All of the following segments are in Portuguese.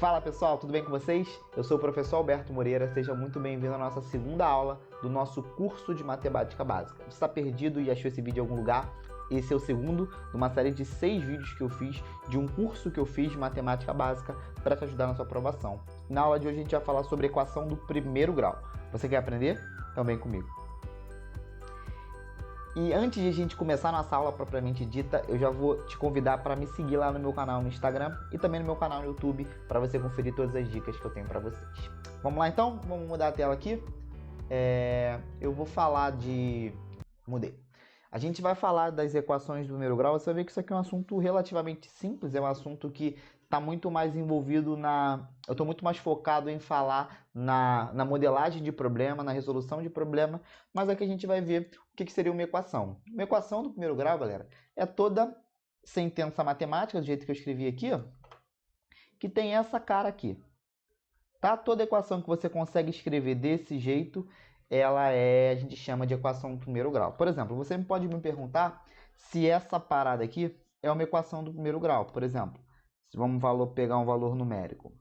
Fala pessoal, tudo bem com vocês? Eu sou o professor Alberto Moreira, seja muito bem-vindo à nossa segunda aula do nosso curso de Matemática Básica. Você está perdido e achou esse vídeo em algum lugar? Esse é o segundo de uma série de 6 vídeos que eu fiz de um curso que eu fiz de Matemática Básica para te ajudar na sua aprovação. Na aula de hoje a gente vai falar sobre a equação do primeiro grau. Você quer aprender? Então vem comigo. E antes de a gente começar a nossa aula propriamente dita, eu já vou te convidar para me seguir lá no meu canal no Instagram e também no meu canal no YouTube para você conferir todas as dicas que eu tenho para vocês. Vamos lá então? Vamos mudar a tela aqui. Eu vou falar de... Mudei. A gente vai falar das equações do primeiro grau. Você vai ver que isso aqui é um assunto relativamente simples, é um assunto que está muito mais envolvido eu estou muito mais focado em falar na modelagem de problema, na resolução de problema, mas aqui a gente vai ver o que seria uma equação. Uma equação do primeiro grau, galera, é toda sentença matemática, do jeito que eu escrevi aqui, ó, que tem essa cara aqui. Tá? Toda equação que você consegue escrever desse jeito, a gente chama de equação do primeiro grau. Por exemplo, você pode me perguntar se essa parada aqui é uma equação do primeiro grau. Por exemplo, vamos pegar um valor numérico.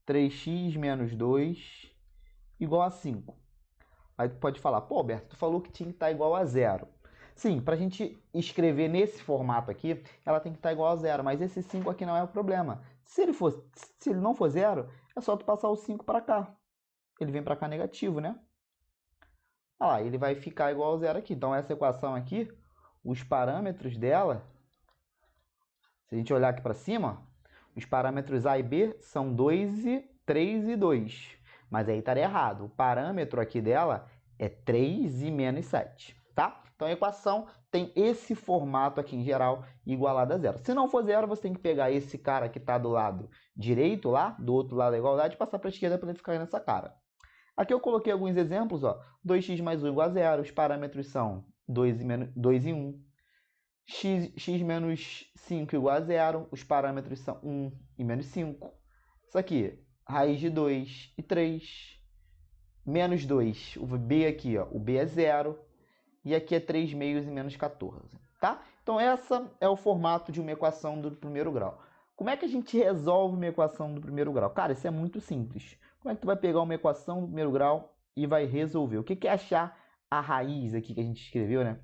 3x menos 2 igual a 5. Aí tu pode falar, pô, Alberto, tu falou que tinha que estar igual a 0. Sim, para a gente escrever nesse formato aqui, ela tem que estar igual a 0, mas esse 5 aqui não é o problema. Se ele não for 0, é só tu passar o 5 para cá. Ele vem para cá negativo, né? Olha lá, ele vai ficar igual a 0 aqui. Então essa equação aqui, os parâmetros dela, se a gente olhar aqui para cima, os parâmetros A e B são 2, 3 e 2. Mas aí estaria errado. O parâmetro aqui dela é 3 e menos 7, tá? Então a equação tem esse formato aqui em geral, igualado a 0. Se não for 0, você tem que pegar esse cara que está do lado direito lá, do outro lado da igualdade, e passar para a esquerda para ele ficar nessa cara. Aqui eu coloquei alguns exemplos, ó. 2x mais 1 igual a 0. Os parâmetros são 2 e 1. X menos 5 igual a 0. Os parâmetros são 1 e menos 5. Isso aqui, raiz de 2 e 3. Menos 2, o B aqui, ó, o B é 0. E aqui é 3 meios e menos 14, tá? Então essa é o formato de uma equação do primeiro grau. Como é que a gente resolve uma equação do primeiro grau? Cara, isso é muito simples. Como é que tu vai pegar uma equação do primeiro grau e vai resolver? O que é achar a raiz aqui que a gente escreveu, né?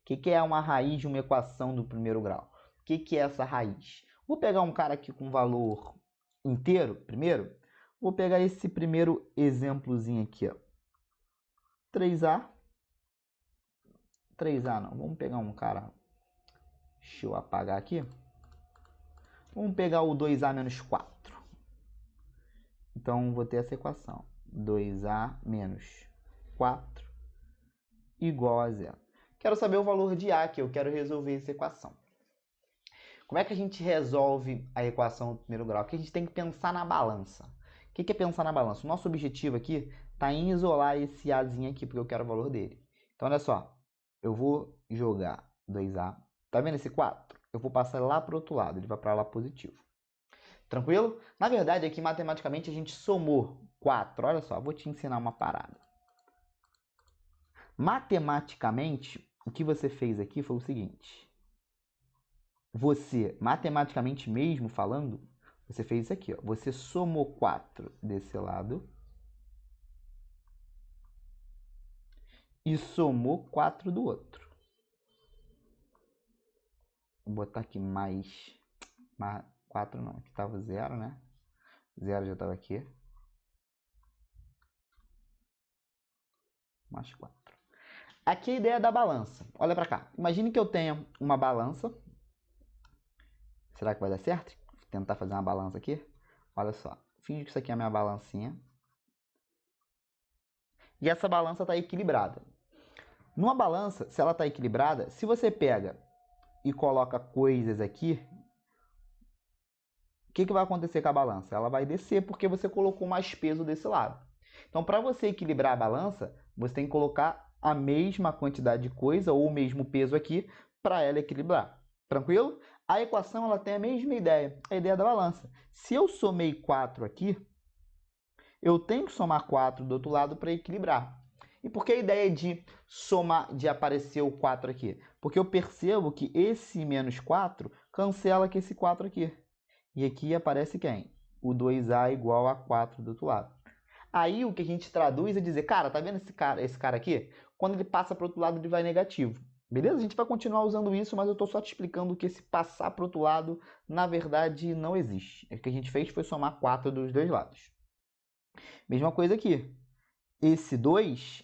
O que é uma raiz de uma equação do primeiro grau? O que é essa raiz? Vou pegar um cara aqui com valor inteiro primeiro. Vou pegar esse primeiro exemplozinho aqui, ó. 3A. 3A não. Vamos pegar um cara... Deixa eu apagar aqui. Vamos pegar o 2A menos 4. Então, vou ter essa equação. 2A menos 4 igual a 0. Quero saber o valor de A, que eu quero resolver essa equação. Como é que a gente resolve a equação do primeiro grau? Porque a gente tem que pensar na balança. O que é pensar na balança? O nosso objetivo aqui está em isolar esse Azinho aqui, porque eu quero o valor dele. Então, olha só. Eu vou jogar 2A. Tá vendo esse 4? Eu vou passar lá para o outro lado. Ele vai para lá positivo. Tranquilo? Na verdade, aqui matematicamente a gente somou 4. Olha só, vou te ensinar uma parada. Matematicamente, o que você fez aqui foi o seguinte. Você, matematicamente mesmo falando, você fez isso aqui, ó. Você somou 4 desse lado e somou 4 do outro. Vou botar aqui mais 4 não, aqui estava 0, né? 0 já estava aqui. Mais 4. Aqui é a ideia da balança. Olha para cá. Imagine que eu tenha uma balança. Será que vai dar certo? Vou tentar fazer uma balança aqui. Olha só. Finge que isso aqui é a minha balancinha. E essa balança está equilibrada. Numa balança, se ela está equilibrada, se você pega e coloca coisas aqui, o que vai acontecer com a balança? Ela vai descer porque você colocou mais peso desse lado. Então, para você equilibrar a balança, você tem que colocar a mesma quantidade de coisa ou o mesmo peso aqui para ela equilibrar. Tranquilo? A equação ela tem a mesma ideia, a ideia da balança. Se eu somei 4 aqui, eu tenho que somar 4 do outro lado para equilibrar. E por que a ideia de somar, de aparecer o 4 aqui? Porque eu percebo que esse menos 4 cancela com esse 4 aqui. E aqui aparece quem? o 2A igual a 4 do outro lado. Aí o que a gente traduz é dizer, cara, tá vendo esse cara aqui? Quando ele passa para o outro lado, ele vai negativo. Beleza? A gente vai continuar usando isso, mas eu estou só te explicando que esse passar para o outro lado, na verdade, não existe. O que a gente fez foi somar 4 dos dois lados. Mesma coisa aqui. Esse 2,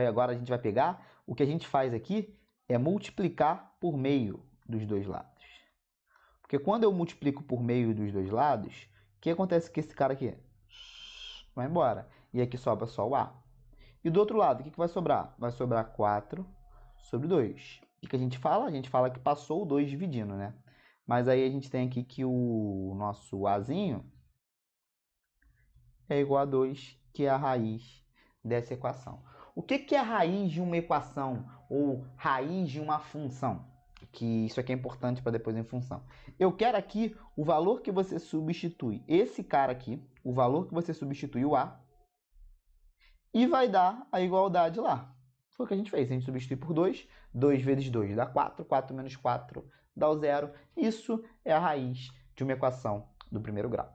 agora a gente vai pegar, o que a gente faz aqui é multiplicar por meio dos dois lados. Porque quando eu multiplico por meio dos dois lados, o que acontece com esse cara aqui? Vai embora. E aqui sobra só o A. E do outro lado, o que vai sobrar? Vai sobrar 4 sobre 2. O que a gente fala? A gente fala que passou o 2 dividindo, né? Mas aí a gente tem aqui que o nosso Azinho é igual a 2, que é a raiz dessa equação. O que é a raiz de uma equação ou raiz de uma função? Que isso aqui é importante para depois em função. Eu quero aqui o valor que você substitui esse cara aqui, o valor que você substitui o A, e vai dar a igualdade lá. Foi o que a gente fez. A gente substitui por 2. 2 vezes 2 dá 4. 4 menos 4 dá o 0. Isso é a raiz de uma equação do primeiro grau.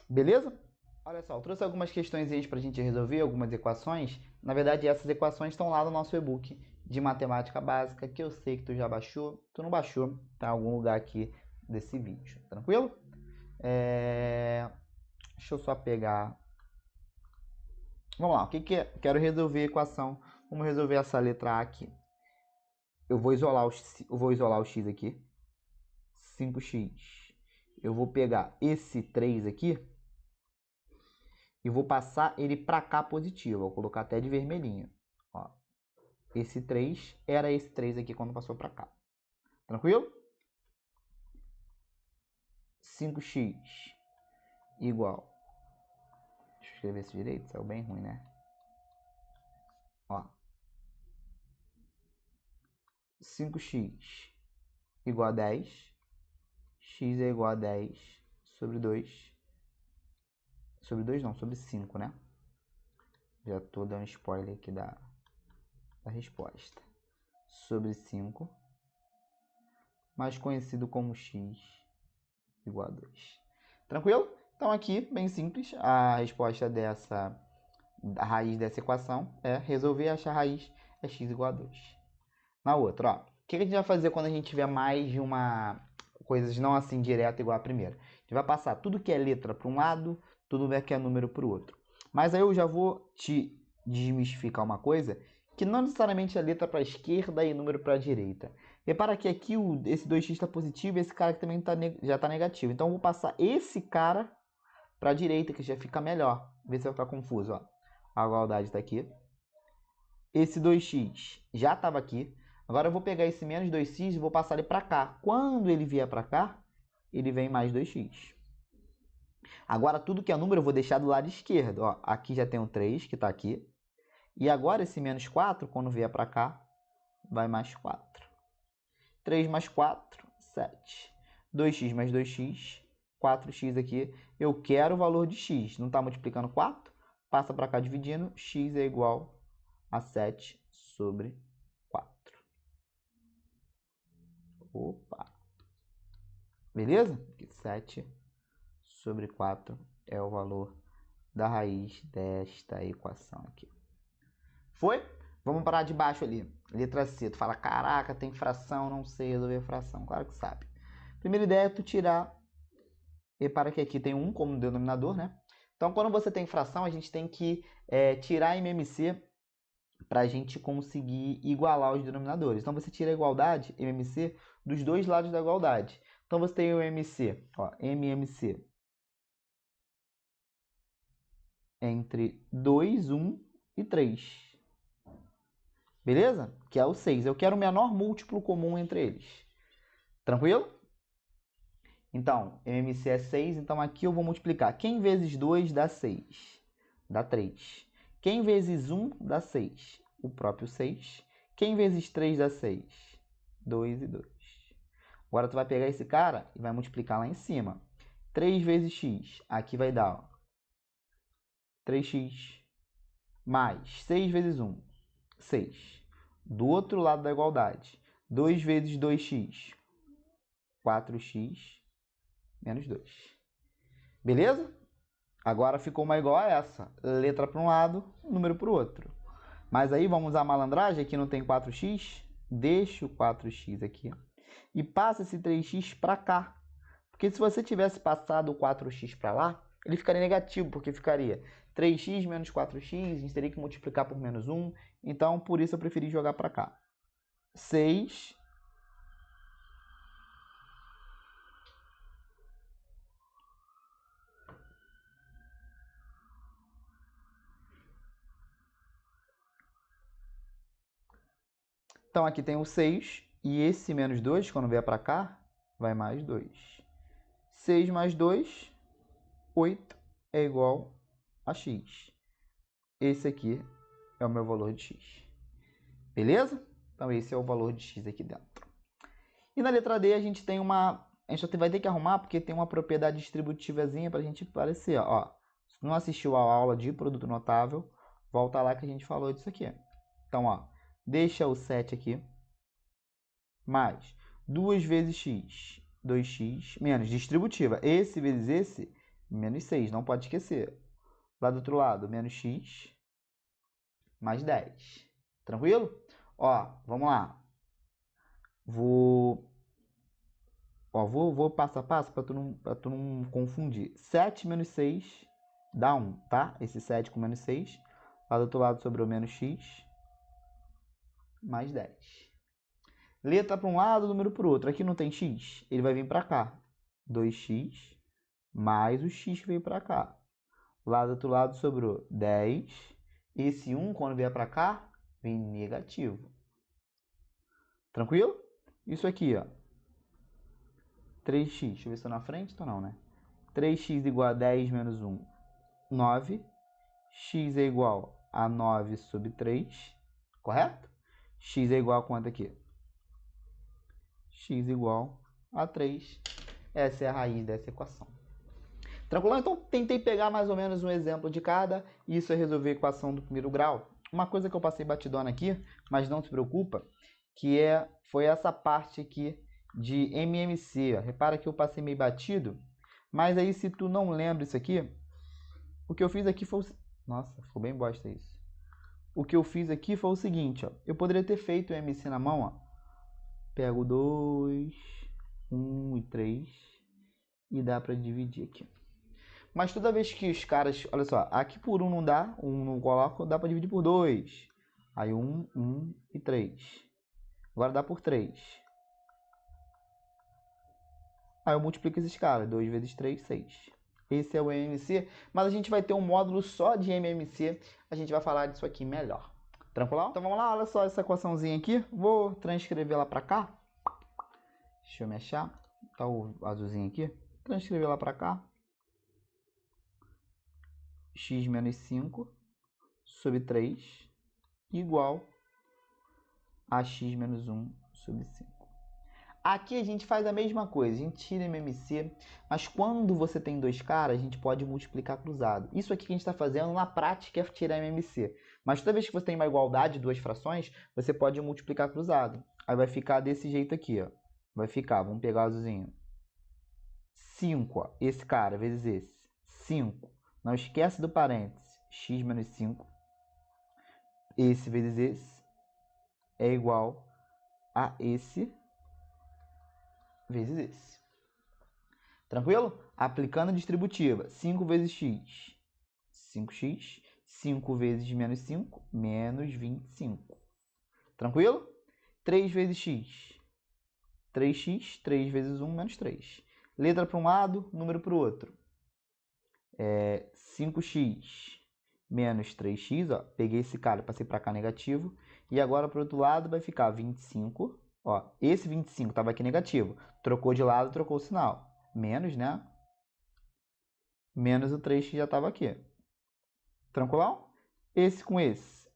Beleza? Olha só, eu trouxe algumas questões aí para a gente resolver, algumas equações. Na verdade, essas equações estão lá no nosso e-book de matemática básica, que eu sei que tu já baixou. Tu não baixou, tá em algum lugar aqui desse vídeo. Tranquilo? Deixa eu só pegar... Vamos lá, o que é? Quero resolver a equação. Vamos resolver essa letra A aqui. Eu vou isolar o x aqui. 5x. Eu vou pegar esse 3 aqui e vou passar ele para cá positivo. Vou colocar até de vermelhinho. Ó. Esse 3 era esse 3 aqui quando passou para cá. Tranquilo? 5x igual... Deixa eu escrever isso direito, saiu bem ruim, né? Ó. 5x igual a 10. X é igual a 10 sobre 2. Sobre 2 não, sobre 5, né? Já tô dando spoiler aqui da resposta. Sobre 5, mais conhecido como x igual a 2. Tranquilo? Então aqui, bem simples, a resposta a raiz dessa equação é resolver e achar a raiz é x igual a 2. Na outra, ó, o que a gente vai fazer quando a gente tiver mais de uma coisas não assim direta igual a primeira? A gente vai passar tudo que é letra para um lado, tudo que é número para o outro. Mas aí eu já vou te desmistificar uma coisa, que não necessariamente é letra para a esquerda e número para a direita. Repara que aqui esse 2x está positivo e esse cara aqui também já está negativo. Então eu vou passar esse cara para a direita, que já fica melhor. Vê se vai ficar confuso. Ó. A igualdade está aqui. Esse 2x já estava aqui. Agora eu vou pegar esse menos 2x e vou passar ele para cá. Quando ele vier para cá, ele vem mais 2x. Agora tudo que é número eu vou deixar do lado esquerdo. Ó, aqui já tem um 3 que está aqui. E agora esse menos 4, quando vier para cá, vai mais 4. 3 mais 4, 7. 2x mais 2x, 4x aqui. Eu quero o valor de x. Não está multiplicando 4? Passa para cá dividindo. X é igual a 7 sobre 4. Opa! Beleza? 7 sobre 4 é o valor da raiz desta equação aqui. Foi? Vamos parar de baixo ali. Letra C. Tu fala, caraca, tem fração, não sei resolver fração. Claro que sabe. Primeira ideia é tu tirar... Repara que aqui tem 1 como denominador, né? Então, quando você tem fração, a gente tem que tirar MMC para a gente conseguir igualar os denominadores. Então, você tira a igualdade, MMC, dos dois lados da igualdade. Então, você tem o MMC, ó, MMC entre 2, 1 e 3. Beleza? Que é o 6. Eu quero o menor múltiplo comum entre eles. Tranquilo? Então, MMC é 6, então aqui eu vou multiplicar. Quem vezes 2 dá 6? Dá 3. Quem vezes 1 dá 6? O próprio 6. Quem vezes 3 dá 6? 2 e 2. Agora tu vai pegar esse cara e vai multiplicar lá em cima. 3 vezes x, aqui vai dar ó, 3x, mais 6 vezes 1, 6. Do outro lado da igualdade, 2 vezes 2x, 4x, menos 2. Beleza? Agora ficou uma igual a essa. Letra para um lado, número para o outro. Mas aí vamos usar a malandragem. Aqui não tem 4x. Deixa o 4x aqui. E passa esse 3x para cá. Porque se você tivesse passado o 4x para lá, ele ficaria negativo, porque ficaria 3x menos 4x, a gente teria que multiplicar por menos 1. Então, por isso eu preferi jogar para cá. 6 Então, aqui tem o 6, e esse menos 2, quando vier para cá, vai mais 2. 6 mais 2, 8, é igual a x. Esse aqui é o meu valor de x. Beleza? Então, esse é o valor de x aqui dentro. E na letra D, a gente tem uma... A gente vai ter que arrumar, porque tem uma propriedade distributivazinha para a gente aparecer. Ó, se não assistiu a aula de produto notável, volta lá que a gente falou disso aqui. Então, ó, deixa o 7 aqui, mais 2 vezes x, 2x, menos distributiva. Esse vezes esse, menos 6, não pode esquecer. Lá do outro lado, menos x, mais 10. Tranquilo? Ó, vamos lá. Vou passo a passo para tu não confundir. 7 menos 6 dá 1, tá? Esse 7 com menos 6. Lá do outro lado sobrou menos x, mais 10. Letra para um lado, número para o outro. Aqui não tem x, ele vai vir para cá. 2x mais o x que veio para cá. Lá do outro lado sobrou 10. Esse 1, quando vier para cá, vem negativo. Tranquilo? Isso aqui, ó. 3x, deixa eu ver se estou na frente, estou não, né? 3x igual a 10 menos 1, 9. X é igual a 9 sobre 3, correto? X é igual a quanto aqui? X igual a 3. Essa é a raiz dessa equação. Tranquilo? Então, tentei pegar mais ou menos um exemplo de cada, e isso é resolver a equação do primeiro grau. Uma coisa que eu passei batidona aqui, mas não se preocupa, que foi essa parte aqui de MMC. Ó. Repara que eu passei meio batido, mas aí se tu não lembra isso aqui, o que eu fiz aqui foi... Nossa, ficou bem bosta isso. O que eu fiz aqui foi o seguinte, ó. Eu poderia ter feito o MC na mão, ó. Pego 2, 1 e 3 e dá para dividir aqui. Mas toda vez que os caras... Olha só, aqui por 1 não dá, 1 não coloco, dá para dividir por 2. Aí 1, 1 e 3. Agora dá por 3. Aí eu multiplico esses caras. 2 vezes 3, 6. Esse é o MMC, mas a gente vai ter um módulo só de MMC. A gente vai falar disso aqui melhor. Tranquilo? Então vamos lá, olha só essa equaçãozinha aqui. Vou transcrever ela para cá. Deixa eu me achar. Tá o azulzinho aqui. Transcrever lá para cá. X menos 5 sobre 3 igual a x menos 1 sobre 5. Aqui a gente faz a mesma coisa, a gente tira MMC, mas quando você tem dois caras, a gente pode multiplicar cruzado. Isso aqui que a gente está fazendo na prática é tirar MMC. Mas toda vez que você tem uma igualdade de duas frações, você pode multiplicar cruzado. Aí vai ficar desse jeito aqui, ó. Vai ficar, vamos pegar o azulzinho. 5, ó, esse cara vezes esse. 5. Não esquece do parênteses. X menos 5. Esse vezes esse é igual a esse vezes esse. Tranquilo? Aplicando a distributiva. 5 vezes x. 5x. 5 vezes menos 5. Menos 25. Tranquilo? 3 vezes x. 3x. 3 vezes 1 menos 3. Letra para um lado, número para o outro. 5x menos 3x. Ó, peguei esse cara, passei para cá negativo. E agora para o outro lado vai ficar 25. Ó, esse 25 estava aqui negativo. Trocou de lado, trocou o sinal. Menos, né? Menos o 3 que já estava aqui. Tranquilão? Esse com esse.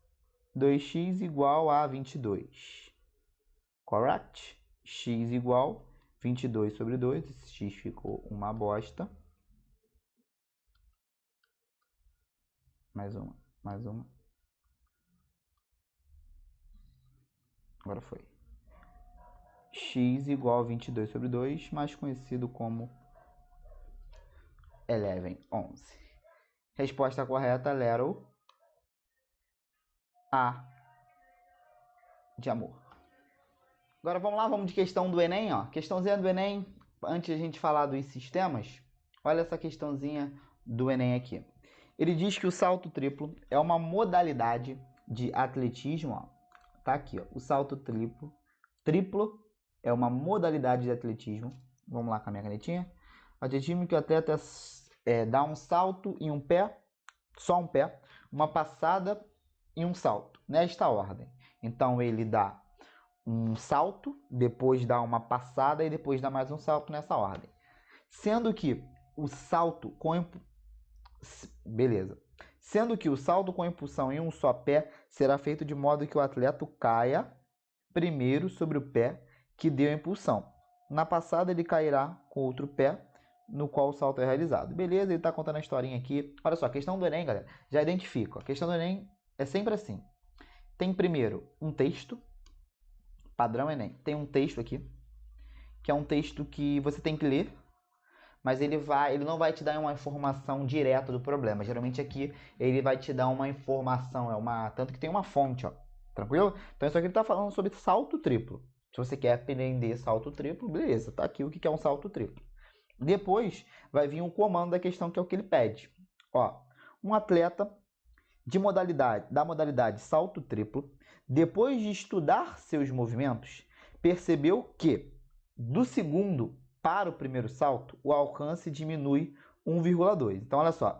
2x igual a 22. Correct? X igual 22 sobre 2. Esse x ficou uma bosta. Mais uma. Mais uma. Agora foi. X igual a 22 sobre 2, mais conhecido como 11. Resposta correta, letter A de amor. Agora vamos lá, vamos de questão do Enem, ó. Questãozinha do Enem, antes de a gente falar dos sistemas, olha essa questãozinha do Enem aqui. Ele diz que o salto triplo é uma modalidade de atletismo, ó. Tá aqui, ó. O salto triplo é uma modalidade de atletismo. Vamos lá com a minha canetinha. Atletismo que o atleta dá um salto em um pé, só um pé, uma passada e um salto, nesta ordem. Então ele dá um salto, depois dá uma passada e depois dá mais um salto nessa ordem. Sendo que o salto com impulsão em um só pé será feito de modo que o atleta caia primeiro sobre o pé que deu a impulsão. Na passada ele cairá com outro pé no qual o salto é realizado. Beleza, ele está contando a historinha aqui. Olha só, a questão do Enem, galera, já identifico. A questão do Enem é sempre assim. Tem primeiro um texto, padrão Enem. Tem um texto aqui, que é um texto que você tem que ler, mas ele não vai te dar uma informação direta do problema. Geralmente aqui ele vai te dar uma informação, tanto que tem uma fonte, ó. Tranquilo? Então isso aqui ele está falando sobre salto triplo. Se você quer aprender salto triplo, beleza, tá aqui o que é um salto triplo. Depois vai vir um comando da questão, que é o que ele pede. Ó, um atleta da modalidade salto triplo, depois de estudar seus movimentos, percebeu que do segundo para o primeiro salto, o alcance diminui 1,2. Então, olha só,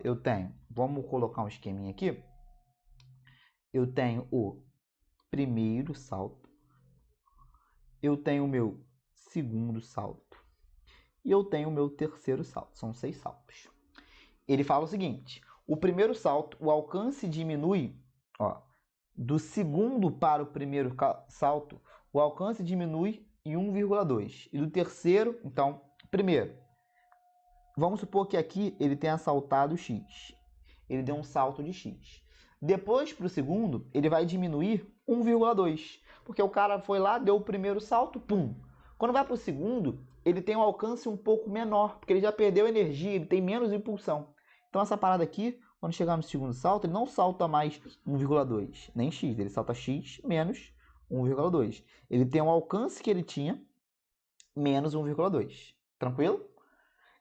vamos colocar um esqueminha aqui. Eu tenho o primeiro salto, eu tenho o meu segundo salto e eu tenho o meu terceiro salto. São 6 saltos. Ele fala o seguinte: o primeiro salto, o alcance diminui, ó, do segundo para o primeiro salto, o alcance diminui em 1,2. E do terceiro, então, primeiro, vamos supor que aqui ele tenha saltado X. Ele deu um salto de X. Depois, para o segundo, ele vai diminuir 1,2. Porque o cara foi lá, deu o primeiro salto, pum. Quando vai para o segundo, ele tem um alcance um pouco menor, porque ele já perdeu energia, ele tem menos impulsão. Então essa parada aqui, quando chegar no segundo salto, ele não salta mais 1,2, nem X, ele salta X menos 1,2. Ele tem um alcance que ele tinha, menos 1,2. Tranquilo?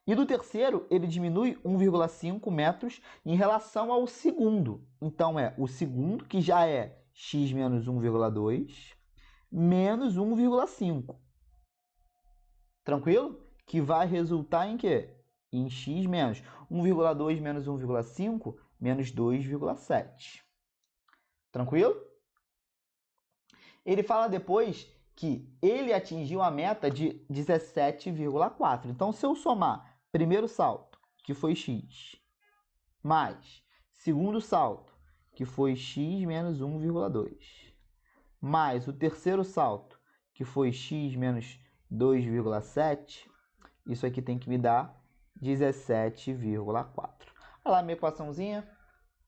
E do terceiro, ele diminui 1,5 metros em relação ao segundo. Então é o segundo, que já é X menos 1,2, menos 1,5. Tranquilo? Que vai resultar em quê? Em X menos 1,2 menos 1,5, menos 2,7. Tranquilo? Ele fala depois que ele atingiu a meta de 17,4. Então, se eu somar primeiro salto, que foi X, mais segundo salto, que foi X menos 1,2, mais o terceiro salto, que foi X menos 2,7, isso aqui tem que me dar 17,4. Olha lá a minha equaçãozinha.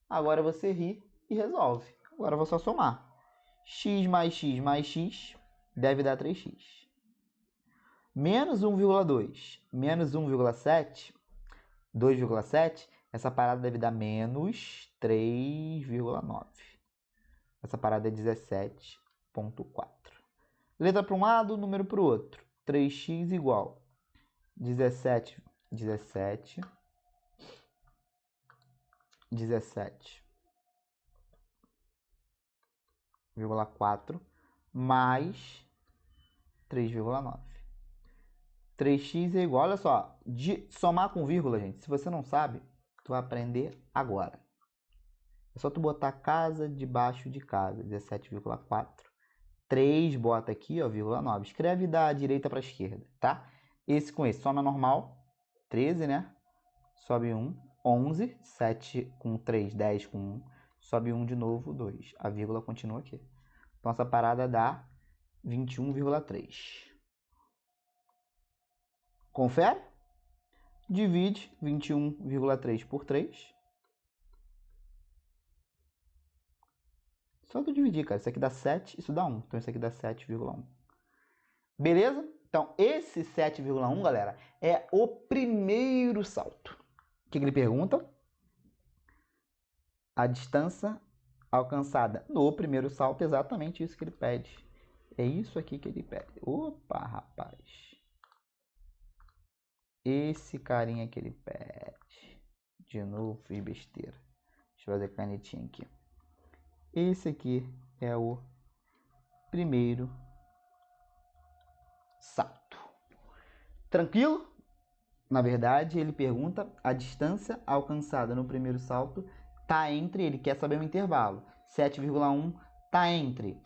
Agora você ri e resolve. Agora eu vou só somar. X mais X deve dar 3x. Menos 1,2 menos 1,7, 2,7, essa parada deve dar menos 3,9. Essa parada é 17,4. Letra para um lado, número para o outro. 3x igual 17,4 mais 3,9. 3x é igual, olha só, de somar com vírgula, gente. Se você não sabe, tu vai aprender agora. É só tu botar casa debaixo de casa, 17,4. 3 bota aqui, ó, vírgula 9. Escreve da direita para a esquerda, tá? Esse com esse, soma normal, 13, né? Sobe 1, 11, 7 com 3, 10 com 1. Sobe 1 de novo, 2. A vírgula continua aqui. Então, essa parada dá 21,3. Confere? Divide 21,3 por 3. Só tu dividir, cara. Isso aqui dá 7, isso dá 1. Então, isso aqui dá 7,1. Beleza? Então, esse 7,1, galera, é o primeiro salto. que ele pergunta? A distância alcançada no primeiro salto, exatamente isso que ele pede. É isso aqui que ele pede. Opa, rapaz. Esse carinha que ele pede. De novo, fiz besteira. Deixa eu fazer canetinha aqui. Esse aqui é o primeiro salto. Tranquilo? Na verdade, ele pergunta a distância alcançada no primeiro salto tá entre, ele quer saber o intervalo. 7,1 tá entre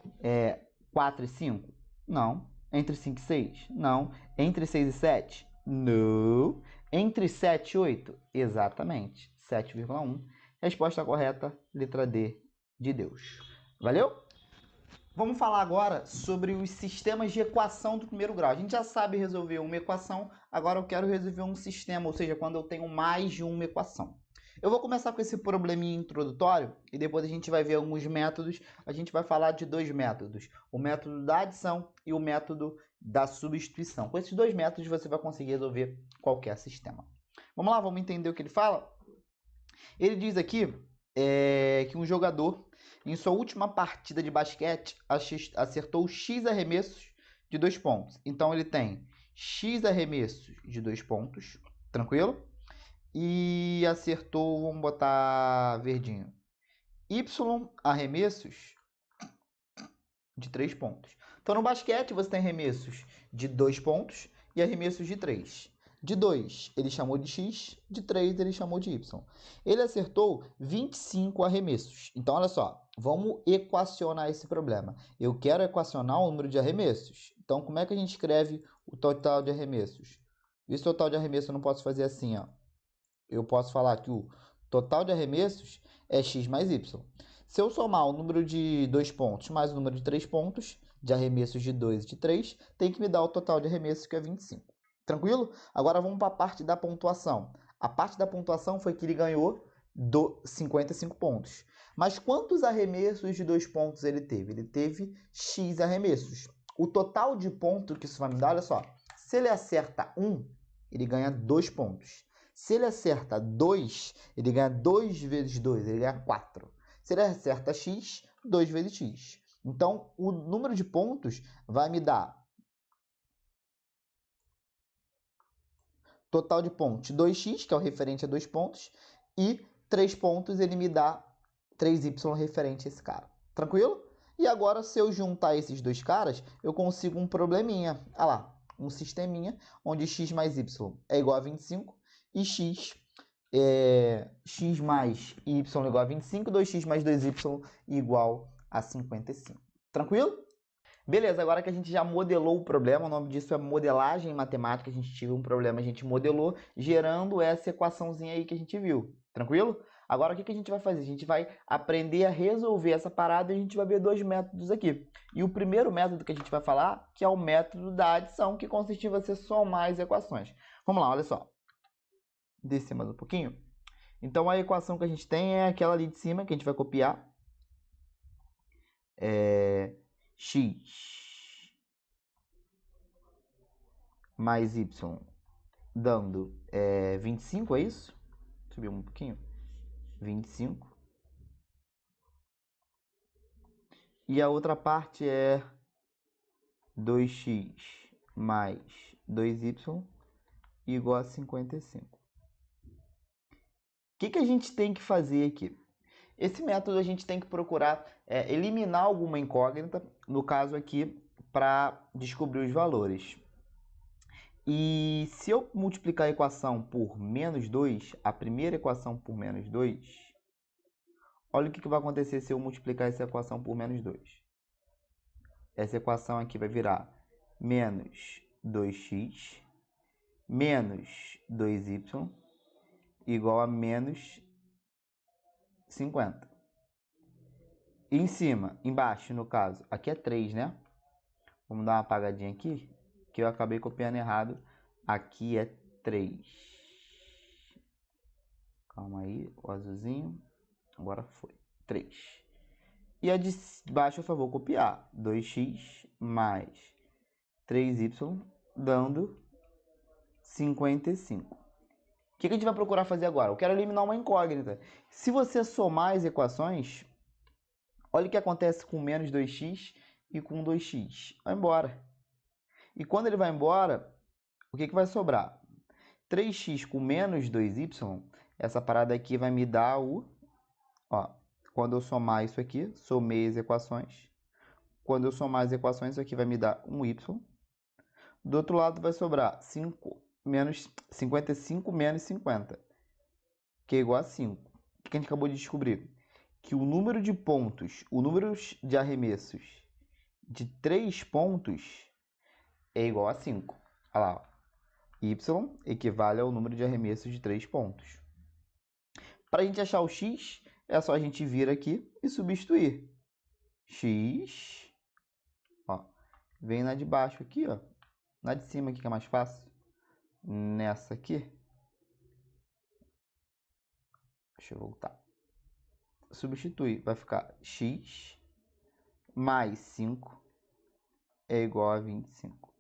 4 e 5? Não. Entre 5 e 6? Não. Entre 6 e 7? Não. Entre 7 e 8? Exatamente. 7,1. Resposta correta, letra D de Deus. Valeu? Vamos falar agora sobre os sistemas de equação do primeiro grau. A gente já sabe resolver uma equação, agora eu quero resolver um sistema, ou seja, quando eu tenho mais de uma equação. Eu vou começar com esse probleminha introdutório e depois a gente vai ver alguns métodos. A gente vai falar de dois métodos, o método da adição e o método da substituição. Com esses dois métodos você vai conseguir resolver qualquer sistema. Vamos lá, vamos entender o que ele fala? Ele diz aqui que um jogador, em sua última partida de basquete, acertou X arremessos de 2 pontos. Então, ele tem X arremessos de 2 pontos, tranquilo? E acertou, vamos botar verdinho, Y arremessos de 3 pontos. Então, no basquete, você tem arremessos de 2 pontos e arremessos de 3. De 2, ele chamou de X, de 3, ele chamou de Y. Ele acertou 25 arremessos. Então, olha só, vamos equacionar esse problema. Eu quero equacionar o número de arremessos. Então, como é que a gente escreve o total de arremessos? Esse total de arremessos eu não posso fazer assim, ó. Eu posso falar que o total de arremessos é X mais Y. Se eu somar o número de 2 pontos mais o número de 3 pontos, de arremessos de 2 e de 3, tem que me dar o total de arremessos, que é 25. Tranquilo? Agora vamos para a parte da pontuação. A parte da pontuação foi que ele ganhou 55 pontos. Mas quantos arremessos de 2 pontos ele teve? Ele teve X arremessos. O total de pontos que isso vai me dar, olha só. Se ele acerta 1, ele ganha 2 pontos. Se ele acerta 2, ele ganha 2 vezes 2, ele ganha 4. Se ele acerta X, 2 vezes X. Então, o número de pontos vai me dar total de pontos 2x, que é o referente a 2 pontos, e 3 pontos ele me dá 3y referente a esse cara. Tranquilo? E agora, se eu juntar esses dois caras, eu consigo um probleminha. Olha lá, um sisteminha onde x mais y é igual a 25 e x mais y igual a 25, 2x mais 2y igual a 55. Tranquilo? Beleza, agora que a gente já modelou o problema, o nome disso é modelagem matemática, a gente teve um problema, a gente modelou, gerando essa equaçãozinha aí que a gente viu. Tranquilo? Agora, o que a gente vai fazer? A gente vai aprender a resolver essa parada e a gente vai ver dois métodos aqui. E o primeiro método que a gente vai falar, que é o método da adição, que consiste em você somar as equações. Vamos lá, olha só. Descer mais um pouquinho. Então, a equação que a gente tem é aquela ali de cima, que a gente vai copiar. X mais y dando 25, é isso? Subir um pouquinho. 25. E a outra parte é 2x mais 2y igual a 55. O que a gente tem que fazer aqui? Esse método a gente tem que procurar eliminar alguma incógnita, no caso aqui, para descobrir os valores. E se eu multiplicar a equação por menos 2, a primeira equação por menos 2, olha o que vai acontecer se eu multiplicar essa equação por menos 2. Essa equação aqui vai virar menos 2x menos 2y igual a menos 50. E em cima, embaixo, no caso, aqui é 3, né? Vamos dar uma apagadinha aqui, que eu acabei copiando errado. Aqui é 3. Calma aí, o azulzinho. Agora foi. 3. E a de baixo eu só vou copiar. 2x mais 3y, dando 55. O que a gente vai procurar fazer agora? Eu quero eliminar uma incógnita. Se você somar as equações, olha o que acontece com menos 2x e com 2x. Vai embora. E quando ele vai embora, o que vai sobrar? 3x com menos 2y, essa parada aqui vai me dar o... Ó, quando eu somar isso aqui, somei as equações. Quando eu somar as equações, isso aqui vai me dar um y. Do outro lado vai sobrar 55 menos 50, que é igual a 5. O que a gente acabou de descobrir? Que o número de pontos, o número de arremessos de 3 pontos é igual a 5. Olha lá, ó. Y equivale ao número de arremessos de 3 pontos. Para a gente achar o x, é só a gente vir aqui e substituir. X, ó, vem na de baixo aqui, ó, na de cima aqui que é mais fácil. Nessa aqui, deixa eu voltar. Substituir, vai ficar x mais 5 é igual a 25.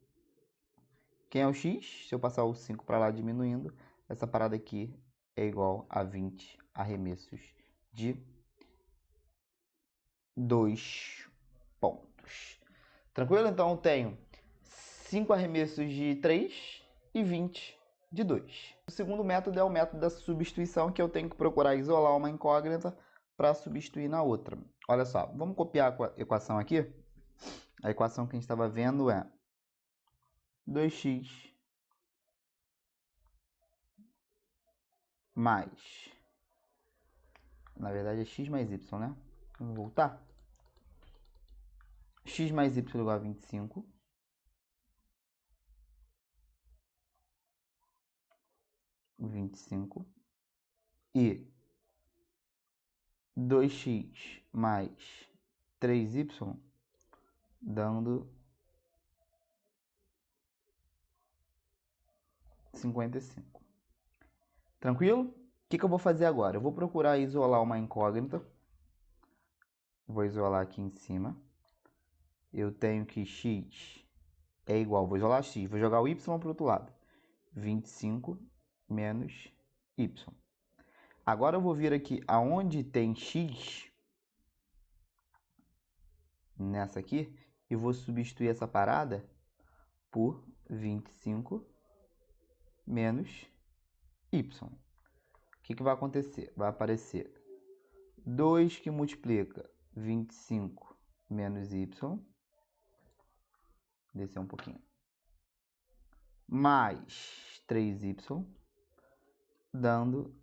Quem é o x? Se eu passar o 5 para lá diminuindo, essa parada aqui é igual a 20 arremessos de 2 pontos. Tranquilo? Então eu tenho 5 arremessos de 3 e 20 de 2. O segundo método é o método da substituição, que eu tenho que procurar isolar uma incógnita para substituir na outra. Olha só, vamos copiar a equação aqui. A equação que a gente estava vendo é 2x mais... Na verdade é x mais y, né? Vamos voltar. X mais y igual a 25. E 2x mais 3y dando 55. Tranquilo? O que eu vou fazer agora? Eu vou procurar isolar uma incógnita. Vou isolar aqui em cima. Eu tenho que x é igual, vou isolar x, vou jogar o y para o outro lado. 25 menos y. Agora eu vou vir aqui aonde tem x, nessa aqui, e vou substituir essa parada por 25 menos y. O que vai acontecer? Vai aparecer 2 que multiplica 25 menos y, descer um pouquinho, mais 3y, dando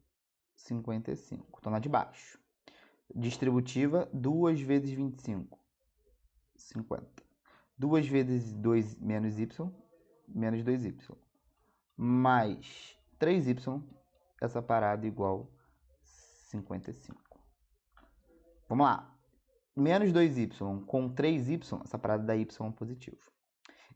55. Estou na de baixo. Distributiva, 2 vezes 25, 50. 2 vezes 2 menos y, menos 2y. Mais 3y, essa parada igual 55. Vamos lá. Menos 2y com 3y, essa parada dá y positivo.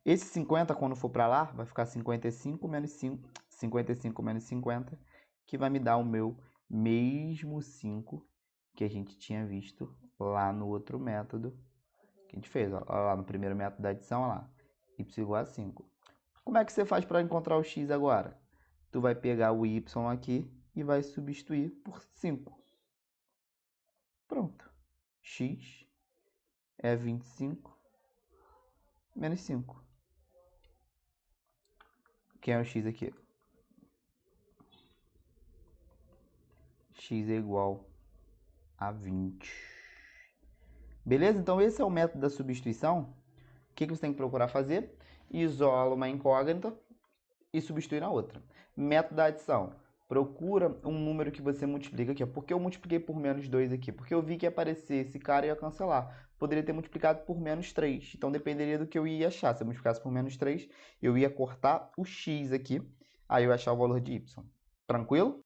Esse 50, quando for para lá, vai ficar 55 menos 5, 55 menos 50, que vai me dar o meu mesmo 5 que a gente tinha visto lá no outro método que a gente fez. Ó, lá no primeiro método da adição, ó lá, y igual a 5. Como é que você faz para encontrar o x agora? Tu vai pegar o y aqui e vai substituir por 5. Pronto. X é 25 menos 5. Quem é o x aqui? X é igual a 20. Beleza? Então esse é o método da substituição. O que você tem que procurar fazer? Isola uma incógnita e substitui na outra. Método da adição. Procura um número que você multiplica aqui. Por que eu multipliquei por menos 2 aqui? Porque eu vi que ia aparecer esse cara e ia cancelar. Poderia ter multiplicado por menos 3. Então deprenderia do que eu ia achar. Se eu multiplicasse por menos 3, eu ia cortar o x aqui. Aí eu ia achar o valor de y. Tranquilo?